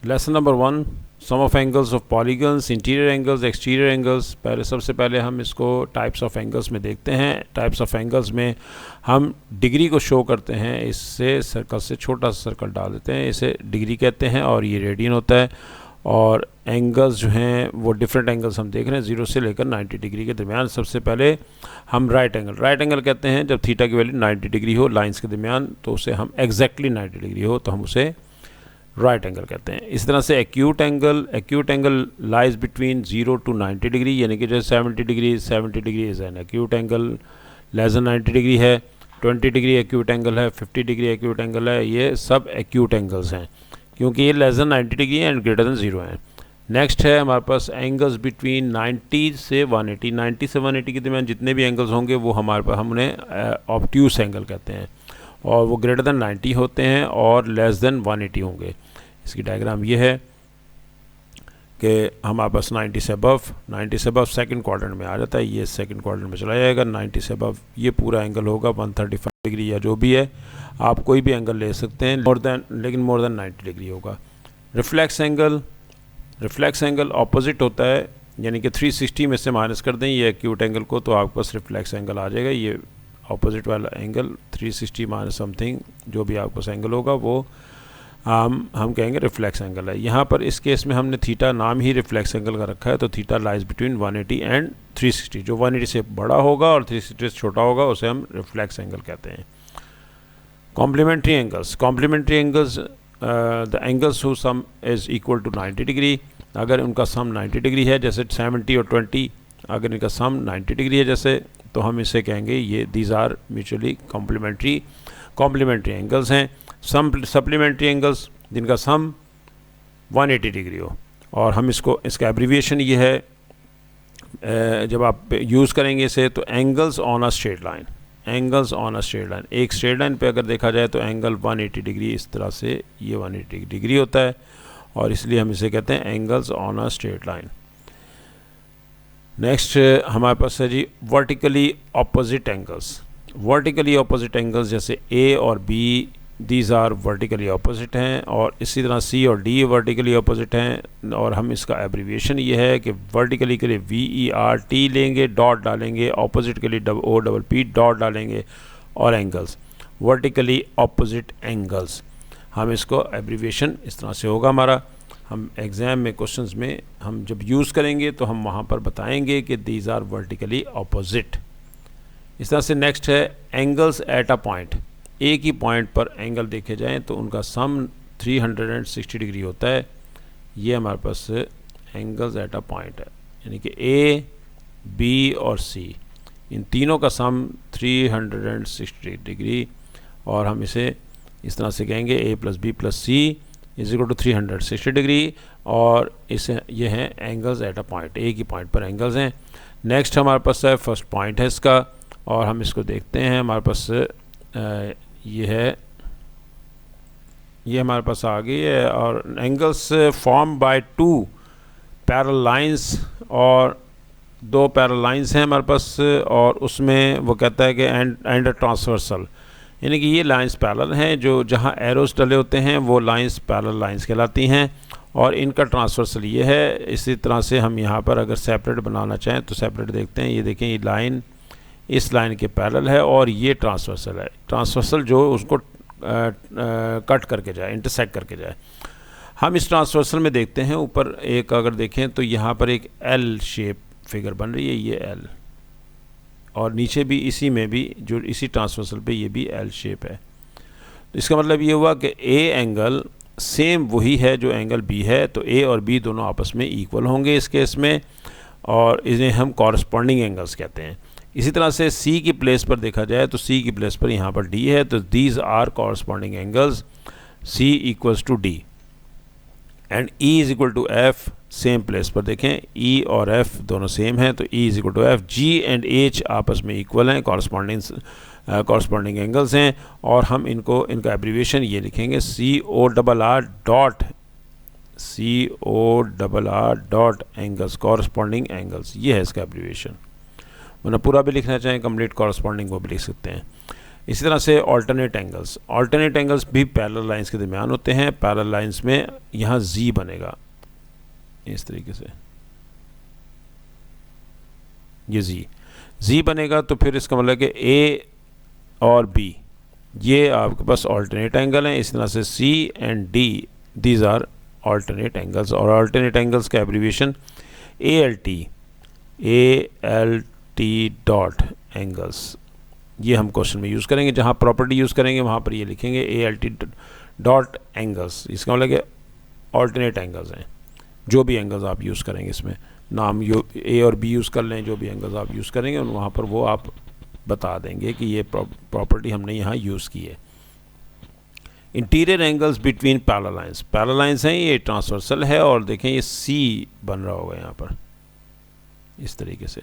Lesson number 1, sum of angles of polygons, interior angles, exterior angles. सबसे पहले हम इसको टाइप्स ऑफ एंगल्स में देखते हैं। टाइप्स ऑफ एंगल्स में हम डिग्री को शो करते हैं, इससे सर्कल से छोटा सा सर्कल डाल देते हैं, इसे डिग्री कहते हैं और ये रेडियन होता है। और एंगल्स जो हैं वो डिफरेंट एंगल्स हम देख रहे हैं 0 से लेकर 90 डिग्री के दरमियान। सबसे पहले हम राइट एंगल कहते हैं जब थीटा की वैल्यू 90 डिग्री हो लाइंस के दरमियान, तो उसे हम एग्जैक्टली 90 डिग्री हो तो हम उसे राइट एंगल कहते हैं। इस तरह से acute angle lies between 0 to 90 degree, यानी कि जैसे 70 degree is an acute angle, less than 90 degree है, 20 डिग्री एक्यूट एंगल है, 50 डिग्री एक्यूट एंगल है। ये सब एक्यूट एंगल्स हैं क्योंकि ये less than 90 degree and greater than 0 हैं। नेक्स्ट है हमारे पास एंगल्स बिटवीन 90 से 180। 90 से 180 के दरमियान जितने भी एंगल्स होंगे वो हमारे पास, हम उन्हें ऑब्ट्यूस एंगल कहते हैं और वो ग्रेटर देन 90 होते हैं और लेस देन 180 होंगे। इसकी डायग्राम ये है कि हमारे पास 90 से अबव सेकंड क्वाड्रेंट में आ जाता है, ये सेकंड क्वाड्रेंट में चला जाएगा। 90 से अबव ये पूरा एंगल होगा 135 डिग्री या जो भी है, आप कोई भी एंगल ले सकते हैं, लेकिन मोर देन 90 डिग्री होगा। रिफ्लेक्स एंगल ऑपोजिट होता है, यानी कि 360 में से माइनस कर दें ये एक्यूट एंगल को तो आपके पास रिफ्लेक्स एंगल आ जाएगा। ये ऑपोजिट वाला एंगल 360 माइनस समथिंग जो भी आपके पास एंगल होगा वो हम कहेंगे रिफ्लेक्स एंगल है। यहाँ पर इस केस में हमने थीटा नाम ही रिफ्लेक्स एंगल का रखा है, तो थीटा लाइज बिटवीन 180 एंड 360। जो 180 से बड़ा होगा और 360 से छोटा होगा उसे हम रिफ्लेक्स एंगल कहते हैं। Complementary angles the angles who sum is equal to 90 degree. अगर उनका सम 90 डिग्री है, जैसे 70 और 20, अगर इनका सम 90 डिग्री है जैसे, तो हम इसे कहेंगे ये these are mutually complementary angles हैं। सप्लीमेंट्री एंगल्स जिनका सम 180 डिग्री हो, और हम इसका एब्रीविएशन ये है, जब आप यूज़ करेंगे इसे तो angles on a straight line. एक स्ट्रेट लाइन पे अगर देखा जाए तो एंगल 180 डिग्री, इस तरह से ये 180 डिग्री होता है और इसलिए हम इसे कहते हैं angles on a straight line. Next हमारे पास है जी वर्टिकली ऑपोजिट एंगल्स जैसे ए और B, these are vertically opposite हैं, और इसी तरह सी और डी वर्टिकली ऑपोजिट हैं। और हम इसका एब्रीविएशन ये है कि वर्टिकली के लिए VERT लेंगे, डॉट डालेंगे, ऑपोजिट के लिए OPP डॉट डालेंगे, और एंगल्स वर्टिकली ऑपोजिट एंगल्स, हम इसको एब्रीविएशन इस तरह से होगा हमारा। हम एग्ज़ाम में क्वेश्चंस में हम जब यूज़ करेंगे तो हम वहाँ पर बताएंगे कि दीज आर वर्टिकली ऑपोजिट। इस तरह से नेक्स्ट है एंगल्स एट अ पॉइंट। एक ही पॉइंट पर एंगल देखे जाएं तो उनका सम 360 डिग्री होता है। ये हमारे पास एंगल्स एट अ पॉइंट है, यानी कि ए, बी और सी, इन तीनों का सम 360 डिग्री, और हम इसे इस तरह से कहेंगे A + B + C is equal to 360 degree, और इसे ये हैं एंगल्स एट अ पॉइंट, एक ही पॉइंट पर एंगल्स हैं। नेक्स्ट हमारे पास है फर्स्ट पॉइंट है इसका, और हम इसको देखते हैं। हमारे पास ये हमारे पास आ गई है, और angles form by 2 parallel lines, और 2 पैरेलल लाइंस हैं हमारे पास, और उसमें वो कहता है कि एंड ट्रांसवर्सल, यानी कि ये लाइंस पैरेलल हैं, जो जहाँ एरोस डले होते हैं वो लाइंस पैरेलल लाइंस कहलाती हैं, और इनका ट्रांसवर्सल ये है। इसी तरह से हम यहाँ पर अगर सेपरेट बनाना चाहें तो सेपरेट देखते हैं। ये देखें, ये लाइन इस लाइन के पैरेलल है और ये ट्रांसवर्सल है। ट्रांसवर्सल जो उसको कट करके जाए, इंटरसेक्ट करके जाए। हम इस ट्रांसवर्सल में देखते हैं, ऊपर एक अगर देखें तो यहाँ पर एक एल शेप फिगर बन रही है, ये एल, और नीचे भी इसी में भी जो इसी ट्रांसवर्सल पे ये भी एल शेप है। तो इसका मतलब ये हुआ कि ए एंगल सेम वही है जो एंगल बी है, तो ए और बी दोनों आपस में इक्वल होंगे इस केस में, और इन्हें हम कॉरस्पॉन्डिंग एंगल्स कहते हैं। इसी तरह से सी की प्लेस पर देखा जाए तो सी की प्लेस पर यहाँ पर डी है, तो these are corresponding angles, C equals to D and E is equal to F. Same place पर देखें, ई और एफ दोनों सेम हैं, तो E is equal to F. G and H आपस में इक्वल हैं, कॉरस्पॉन्डिंग एंगल्स हैं, और हम इनका एब्रीविएशन ये लिखेंगे CORR dot angles, corresponding angles, ये है इसका एब्रीविएशन। वरना पूरा भी लिखना चाहें कंप्लीट कॉरस्पॉन्डिंग वो भी लिख सकते हैं। इसी तरह से ऑल्टरनेट एंगल्स भी पैरेलल लाइंस के दरमियान होते हैं। पैरेलल लाइंस में यहाँ जी बनेगा इस तरीके से, ये जी बनेगा, तो फिर इसका मतलब कि ए और बी ये आपके पास ऑल्टरनेट एंगल हैं। इस तरह से C and D, these are alternate angles. और ऑल्टरनेट एंगल्स का एब्रीविएशन ALT डॉट एंगल्स, ये हम क्वेश्चन में यूज़ करेंगे। जहाँ प्रॉपर्टी यूज़ करेंगे वहाँ पर ये लिखेंगे ALT डॉट एंगल्स। इसका मतलब कि ऑल्टरनेट एंगल्स हैं। जो भी एंगल्स आप यूज़ करेंगे, इसमें नाम ए और बी यूज़ कर लें, जो भी एंगल्स आप यूज़ करेंगे वहाँ पर वो आप बता देंगे कि ये प्रॉपर्टी हमने यहाँ यूज़ की है। Interior angles between parallel lines हैं, ये ट्रांसवर्सल है, और देखें ये सी बन रहा होगा यहाँ पर इस तरीके से,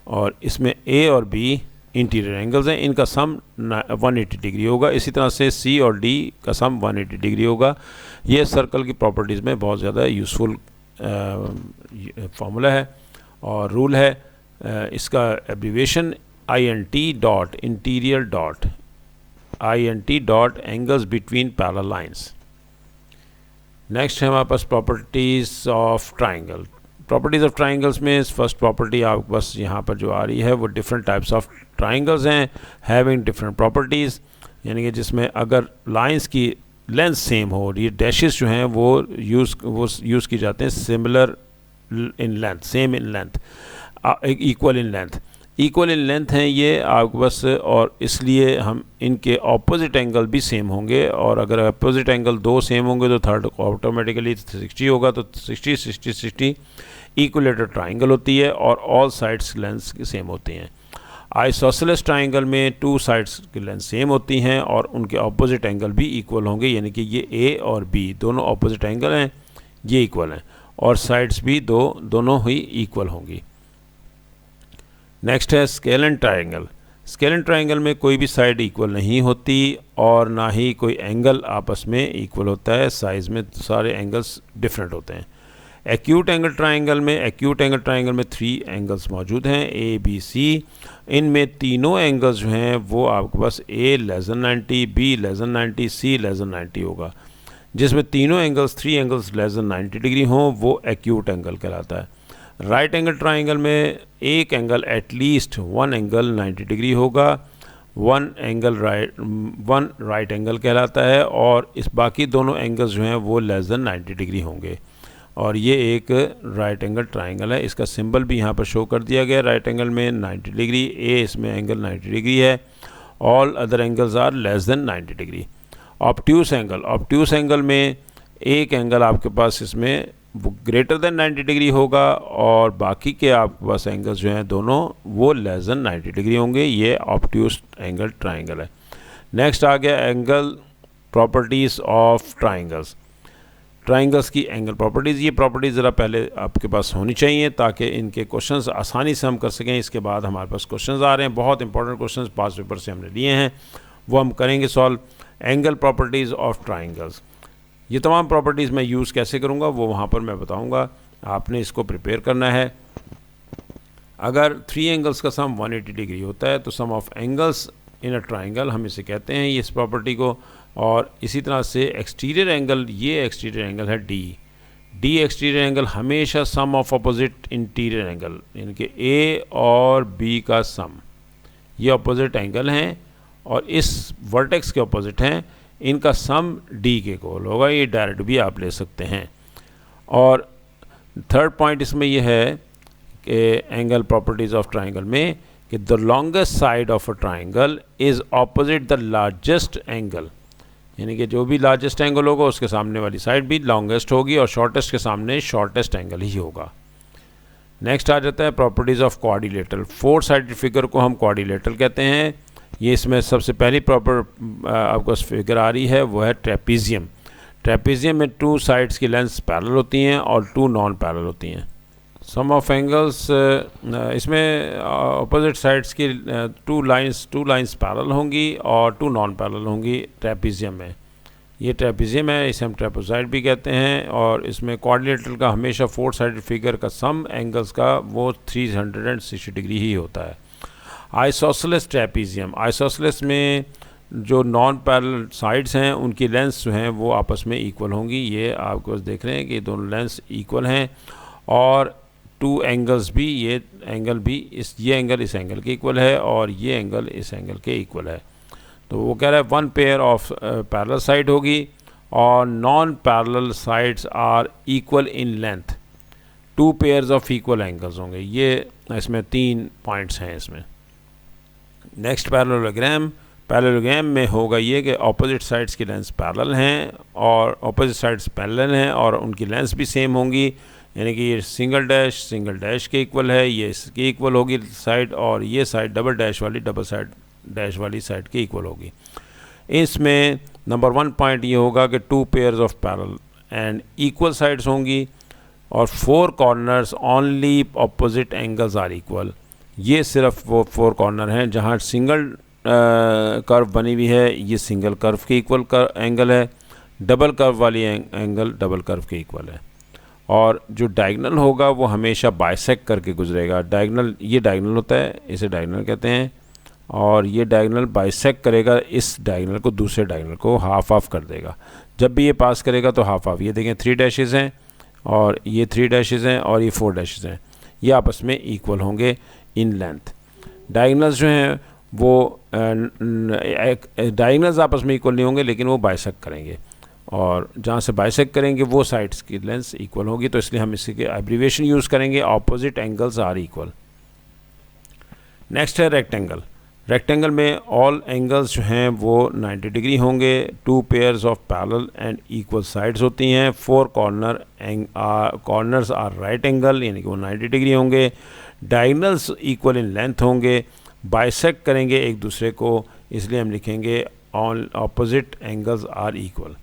और इसमें ए और बी इंटीरियर एंगल्स हैं, इनका सम 180 डिग्री होगा। इसी तरह से सी और डी का सम 180 डिग्री होगा। ये सर्कल की प्रॉपर्टीज़ में बहुत ज़्यादा यूज़फुल फार्मूला है और रूल है। इसका abbreviation INT dot interior dot INT dot angles between parallel lines. Next है हमारे पास properties of triangle. Properties of triangles में फर्स्ट प्रॉपर्टी आपके पास यहाँ पर जो आ रही है वो डिफरेंट टाइप्स ऑफ ट्राइंगल्स हैं हैविंग डिफरेंट प्रॉपर्टीज़, यानी कि जिसमें अगर लाइंस की लेंथ सेम हो, ये डैशेस जो हैं वो यूज़ की जाते हैं similar in length, same in length, equal in length हैं ये आपके पास, और इसलिए हम इनके ऑपोजिट एंगल भी सेम होंगे। और अगर अपोजिट एंगल दो सेम होंगे तो थर्ड ऑटोमेटिकली 60 होगा, तो 60 इक्विलेटरल ट्राइंगल होती है और ऑल साइड्स लेंथ्स सेम होती हैं। आइसोसेलेस ट्राइंगल में टू साइड्स की लेंथ सेम होती हैं और उनके ऑपोजिट एंगल भी इक्वल होंगे, यानी कि ये ए और बी दोनों ऑपोजिट एंगल हैं, ये इक्वल हैं, और साइड्स भी दोनों ही इक्वल होंगी। नेक्स्ट है स्केलेन ट्राइंगल। स्केलेन ट्राइंगल में कोई भी साइड इक्वल नहीं होती और ना ही कोई एंगल आपस में इक्वल होता है, साइज़ में सारे एंगल्स डिफरेंट होते हैं। एक्यूट एंगल ट्राइंगल में 3 एंगल्स मौजूद हैं, ए बी सी। इनमें तीनों एंगल्स जो हैं वो आपके पास ए < 90, बी < 90, सी < 90 होगा। जिसमें तीनों एंगल्स 3 एंगल्स < 90 डिग्री हों वो एक्यूट एंगल कहलाता है। राइट एंगल ट्राइंगल में एक एंगल एटलीस्ट 1 एंगल 90 डिग्री होगा, 1 राइट एंगल कहलाता है, और इस बाकी दोनों एंगल्स जो हैं वो < 90 डिग्री होंगे, और ये एक राइट एंगल ट्राइंगल है। इसका सिंबल भी यहाँ पर शो कर दिया गया। राइट एंगल में 90 डिग्री, ए इसमें एंगल 90 डिग्री है, all other angles are < 90 degree. Obtuse angle में एक एंगल आपके पास इसमें वो ग्रेटर देन 90 डिग्री होगा, और बाकी के आपके पास एंगल्स जो हैं दोनों वो < 90 डिग्री होंगे। ये ऑब्ट्यूस एंगल ट्राइंगल है। नेक्स्ट आ गया एंगल प्रॉपर्टीज़ ऑफ ट्राइंगल्स की एंगल प्रॉपर्टीज़। ये प्रॉपर्टीज़ ज़रा पहले आपके पास होनी चाहिए ताकि इनके क्वेश्चंस आसानी से हम कर सकें। इसके बाद हमारे पास क्वेश्चंस आ रहे हैं, बहुत इंपॉर्टेंट क्वेश्चंस पास पेपर से हमने लिए हैं, वो हम करेंगे solve. Angle properties of triangles, ये तमाम प्रॉपर्टीज़ मैं यूज़ कैसे करूँगा वो वहाँ पर मैं बताऊँगा, आपने इसको प्रिपेयर करना है। अगर 3 एंगल्स का सम 180 डिग्री होता है तो sum of angles in a triangle हम इसे कहते हैं इस प्रॉपर्टी को। और इसी तरह से एक्सटीरियर एंगल, ये एक्सटीरियर एंगल है डी एक्सटीरियर एंगल हमेशा सम ऑफ अपोजिट इंटीरियर एंगल, यानी कि ए और बी का सम, ये अपोजिट एंगल हैं और इस वर्टेक्स के अपोजिट हैं, इनका सम डी के इक्वल होगा। ये डायरेक्ट भी आप ले सकते हैं। और थर्ड पॉइंट इसमें यह है कि एंगल प्रॉपर्टीज़ ऑफ ट्राइंगल में कि the longest side of a triangle is opposite the largest angle, यानी कि जो भी लार्जेस्ट एंगल होगा उसके सामने वाली साइड भी लॉन्गेस्ट होगी और शॉर्टेस्ट के सामने शॉर्टेस्ट एंगल ही होगा। नेक्स्ट आ जाता है properties of quadrilateral. 4 sided figure को हम क्वाड्रिलेटरल कहते हैं। ये इसमें सबसे पहली आपको फिगर आ रही है वो है ट्रेपीजियम। ट्रेपीजियम में 2 साइड्स की लेंथ्स पैरेलल होती हैं और 2 नॉन पैरेलल होती हैं। सम ऑफ एंगल्स, इसमें अपोजिट साइड्स की 2 लाइंस पैरेलल होंगी और 2 नॉन पैरेलल होंगी ट्रेपीजियम में। ये ट्रेपीजियम है, इसे हम ट्रेपोज़ाइड भी कहते हैं। और इसमें क्वाड्रिलेटरल का हमेशा 4 साइडेड फिगर का सम एंगल्स का वो 360 डिग्री ही होता है। आइसोसेलेस ट्रेपीजियम, आइसोसेलेस में जो नॉन पैरेलल साइड्स हैं उनकी लेंथ्स जो हैं वो आपस में इक्वल होंगी। ये आपके पास देख रहे हैं कि दोनों लेंथ्स इक्वल हैं और टू एंगल्स भी, ये एंगल भी ये एंगल इस एंगल के इक्वल है और ये एंगल इस एंगल के इक्वल है। तो वो कह रहा है one pair of parallel side होगी और non parallel sides are equal in length, two pairs of equal angles होंगे। ये इसमें 3 पॉइंट्स हैं इसमें। नेक्स्ट पैरेललोग्राम, पैरेललोग्राम में होगा ये कि ऑपोजिट साइड्स की लेंथ्स पैरेलल हैं और ऑपोजिट साइड्स पैरेलल हैं और उनकी लेंथ्स भी सेम होंगी, यानी कि ये सिंगल डैश के इक्वल है, ये इसके इक्वल होगी साइड, और ये साइड डबल डैश वाली साइड के इक्वल होगी। इसमें नंबर 1 पॉइंट ये होगा कि two pairs of parallel and equal sides होंगी और 4 corners only opposite angles are equal. ये सिर्फ वो 4 कॉर्नर हैं जहाँ सिंगल कर्व बनी हुई है, ये सिंगल कर्व के इक्वल एंगल है, डबल कर्व वाली एंगल डबल कर्व के इक्वल है। और जो डायगोनल होगा वो हमेशा बाइसेक्ट करके गुजरेगा। डायगोनल, ये डायगोनल होता है, इसे डायगोनल कहते हैं, और ये डायगोनल बाइसेक्ट करेगा इस डायगोनल को, दूसरे डायगोनल को हाफ ऑफ कर देगा। जब भी ये पास करेगा तो हाफ ऑफ, ये देखें 3 डैशेस हैं और ये 3 डैशेस हैं और ये 4 डैशेस हैं, ये आपस में इक्वल होंगे इन लेंथ। डायगोनल्स जो हैं वो डायगोनल्स आपस में इक्वल नहीं होंगे लेकिन वो बाइसेक्ट करेंगे, और जहाँ से बाइसेक्ट करेंगे वो साइड्स की लेंथ इक्वल होगी, तो इसलिए हम इसी के एब्रीविएशन यूज़ करेंगे, opposite angles are equal. Next है रेक्टेंगल। रेक्टेंगल में ऑल एंगल्स जो हैं वो 90 डिग्री होंगे, 2 pairs of parallel and equal sides होती हैं, 4 कॉर्नर्स आर राइट एंगल, यानी कि वो 90 डिग्री होंगे, डायगोनल्स इक्वल इन लेंथ होंगे, बाइसेक्ट करेंगे एक दूसरे को, इसलिए हम लिखेंगे all opposite angles are equal.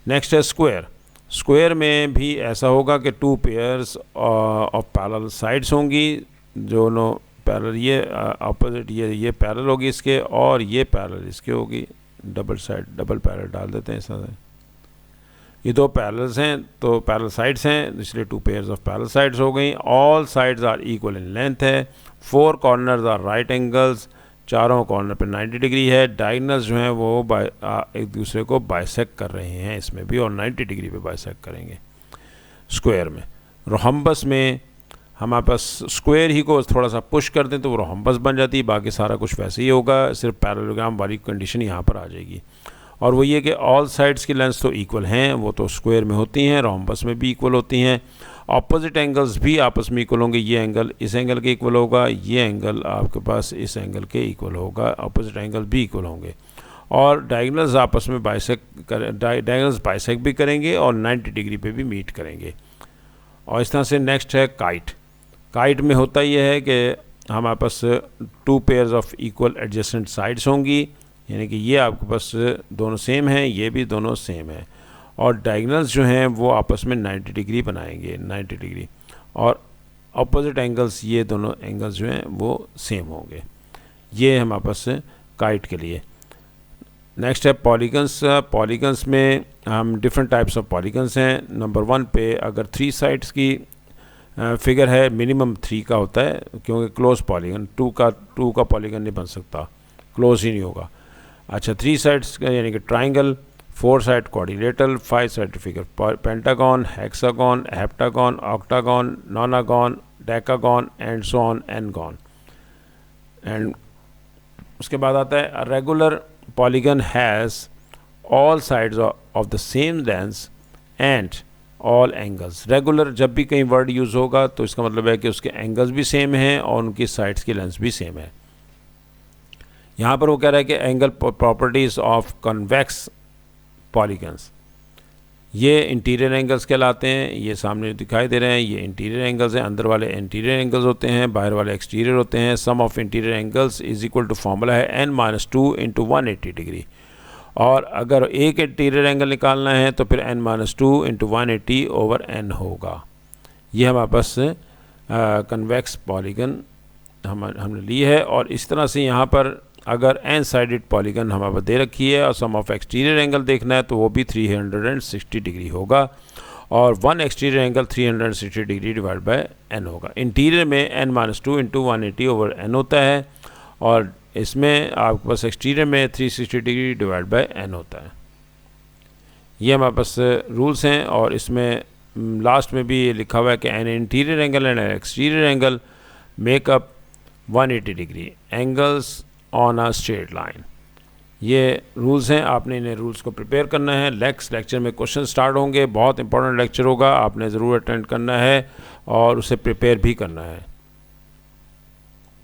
Next है स्क्वायर। स्क्वायर में भी ऐसा होगा कि 2 पेयर्स ऑफ पैरेलल साइड्स होंगी, दोनों पैरेलल, ये ऑपोजिट, ये पैरेलल होगी इसके और ये पैरेलल इसके होगी, डबल पैरेलल डाल देते हैं ऐसा। ये 2 पैरेलल्स हैं तो पैरेलल साइड्स हैं, इसलिए 2 पेयर्स ऑफ पैरेलल साइड्स हो गई। All sides are equal in length है, 4 कॉर्नर्स आर राइट एंगल्स, चारों कॉर्नर पे 90 डिग्री है, डायगोनल्स जो हैं वो एक दूसरे को बाइसेक्ट कर रहे हैं इसमें भी, और 90 डिग्री पे बाइसेक्ट करेंगे स्क्वायर में। रोहम्बस में हमारे पास स्क्वायर ही को थोड़ा सा पुश कर दें तो वो रोहम्बस बन जाती है, बाकी सारा कुछ वैसे ही होगा, सिर्फ पैरेललोग्राम वाली कंडीशन यहाँ पर आ जाएगी। और वो ये कि ऑल साइड्स की लेंथ्स तो इक्वल हैं, वो तो स्क्वायर में होती हैं, रोहम्बस में भी इक्वल होती हैं, ऑपोजिट एंगल्स भी आपस में इक्वल होंगे, ये एंगल इस एंगल के इक्वल होगा, ये एंगल आपके पास इस एंगल के इक्वल होगा, ऑपोजिट एंगल भी इक्वल होंगे, और डायगोनल्स आपस में डायगोनल्स बाइसेक्ट भी करेंगे और 90 डिग्री पे भी मीट करेंगे। और इस तरह से नेक्स्ट है काइट। काइट में होता यह है कि हमारे पास 2 pairs of equal adjacent sides होंगी, यानी कि ये आपके पास दोनों सेम हैं, ये भी दोनों सेम है, और डायगोनल्स जो हैं वो आपस में 90 डिग्री बनाएंगे, 90 डिग्री, और ऑपोजिट एंगल्स, ये दोनों एंगल्स जो हैं वो सेम होंगे। ये हमारे पास काइट के लिए। नेक्स्ट है पॉलीगन्स। पॉलीगन्स में हम डिफरेंट टाइप्स ऑफ पॉलीगन्स हैं। नंबर 1 पे अगर 3 साइड्स की फिगर है, मिनिमम 3 का होता है, क्योंकि क्लोज पॉलीगन 2 का पॉलीगन नहीं बन सकता, क्लोज ही नहीं होगा। अच्छा, 3 साइड्स का यानी कि triangle, 4 side quadrilateral, 5 side figure pentagon, hexagon, heptagon, octagon, nonagon, decagon and so on n-gon. And उसके बाद आता है regular polygon has all sides of the same length and all angles. Regular जब भी कहीं वर्ड यूज़ होगा तो इसका मतलब है कि उसके एंगल्स भी सेम हैं और उनकी साइड्स की लेंथ भी सेम है। यहाँ पर वो कह रहा है कि angle properties of convex polygons, ये इंटीरियर एंगल्स कहलाते हैं। ये सामने दिखाई दे रहे हैं, ये इंटीरियर एंगल्स हैं, अंदर वाले इंटीरियर एंगल्स होते हैं, बाहर वाले एक्सटीरियर होते हैं। Sum of interior angles is equal to formula है n-2 इंटू 180 डिग्री, और अगर एक इंटीरियर एंगल निकालना है तो फिर n-2 इंटू 180 ओवर n होगा। ये हमारे पास कन्वेक्स पॉलीगन हमने ली है। और इस तरह से यहाँ पर अगर एन साइडेड पॉलीगन हमारे पास दे रखी है और सम ऑफ एक्सटीरियर एंगल देखना है तो वो भी 360 डिग्री होगा, और 1 exterior angle 360 degree divide by n होगा। इंटीरियर में n-2 इंटू 180 ओवर n होता है, और इसमें आपके पास एक्सटीरियर में 360 डिग्री डिवाइड बाय n होता है। ये हमारे पास रूल्स हैं, और इसमें लास्ट में भी ये लिखा हुआ है कि an interior angle and exterior angle make up 180 degree angles on a straight line. ये रूल्स हैं, आपने इन्हें रूल्स को प्रिपेयर करना है। नेक्स्ट लेक्चर में क्वेश्चन स्टार्ट होंगे, बहुत इंपॉर्टेंट लेक्चर होगा, आपने ज़रूर अटेंड करना है और उसे प्रिपेयर भी करना है।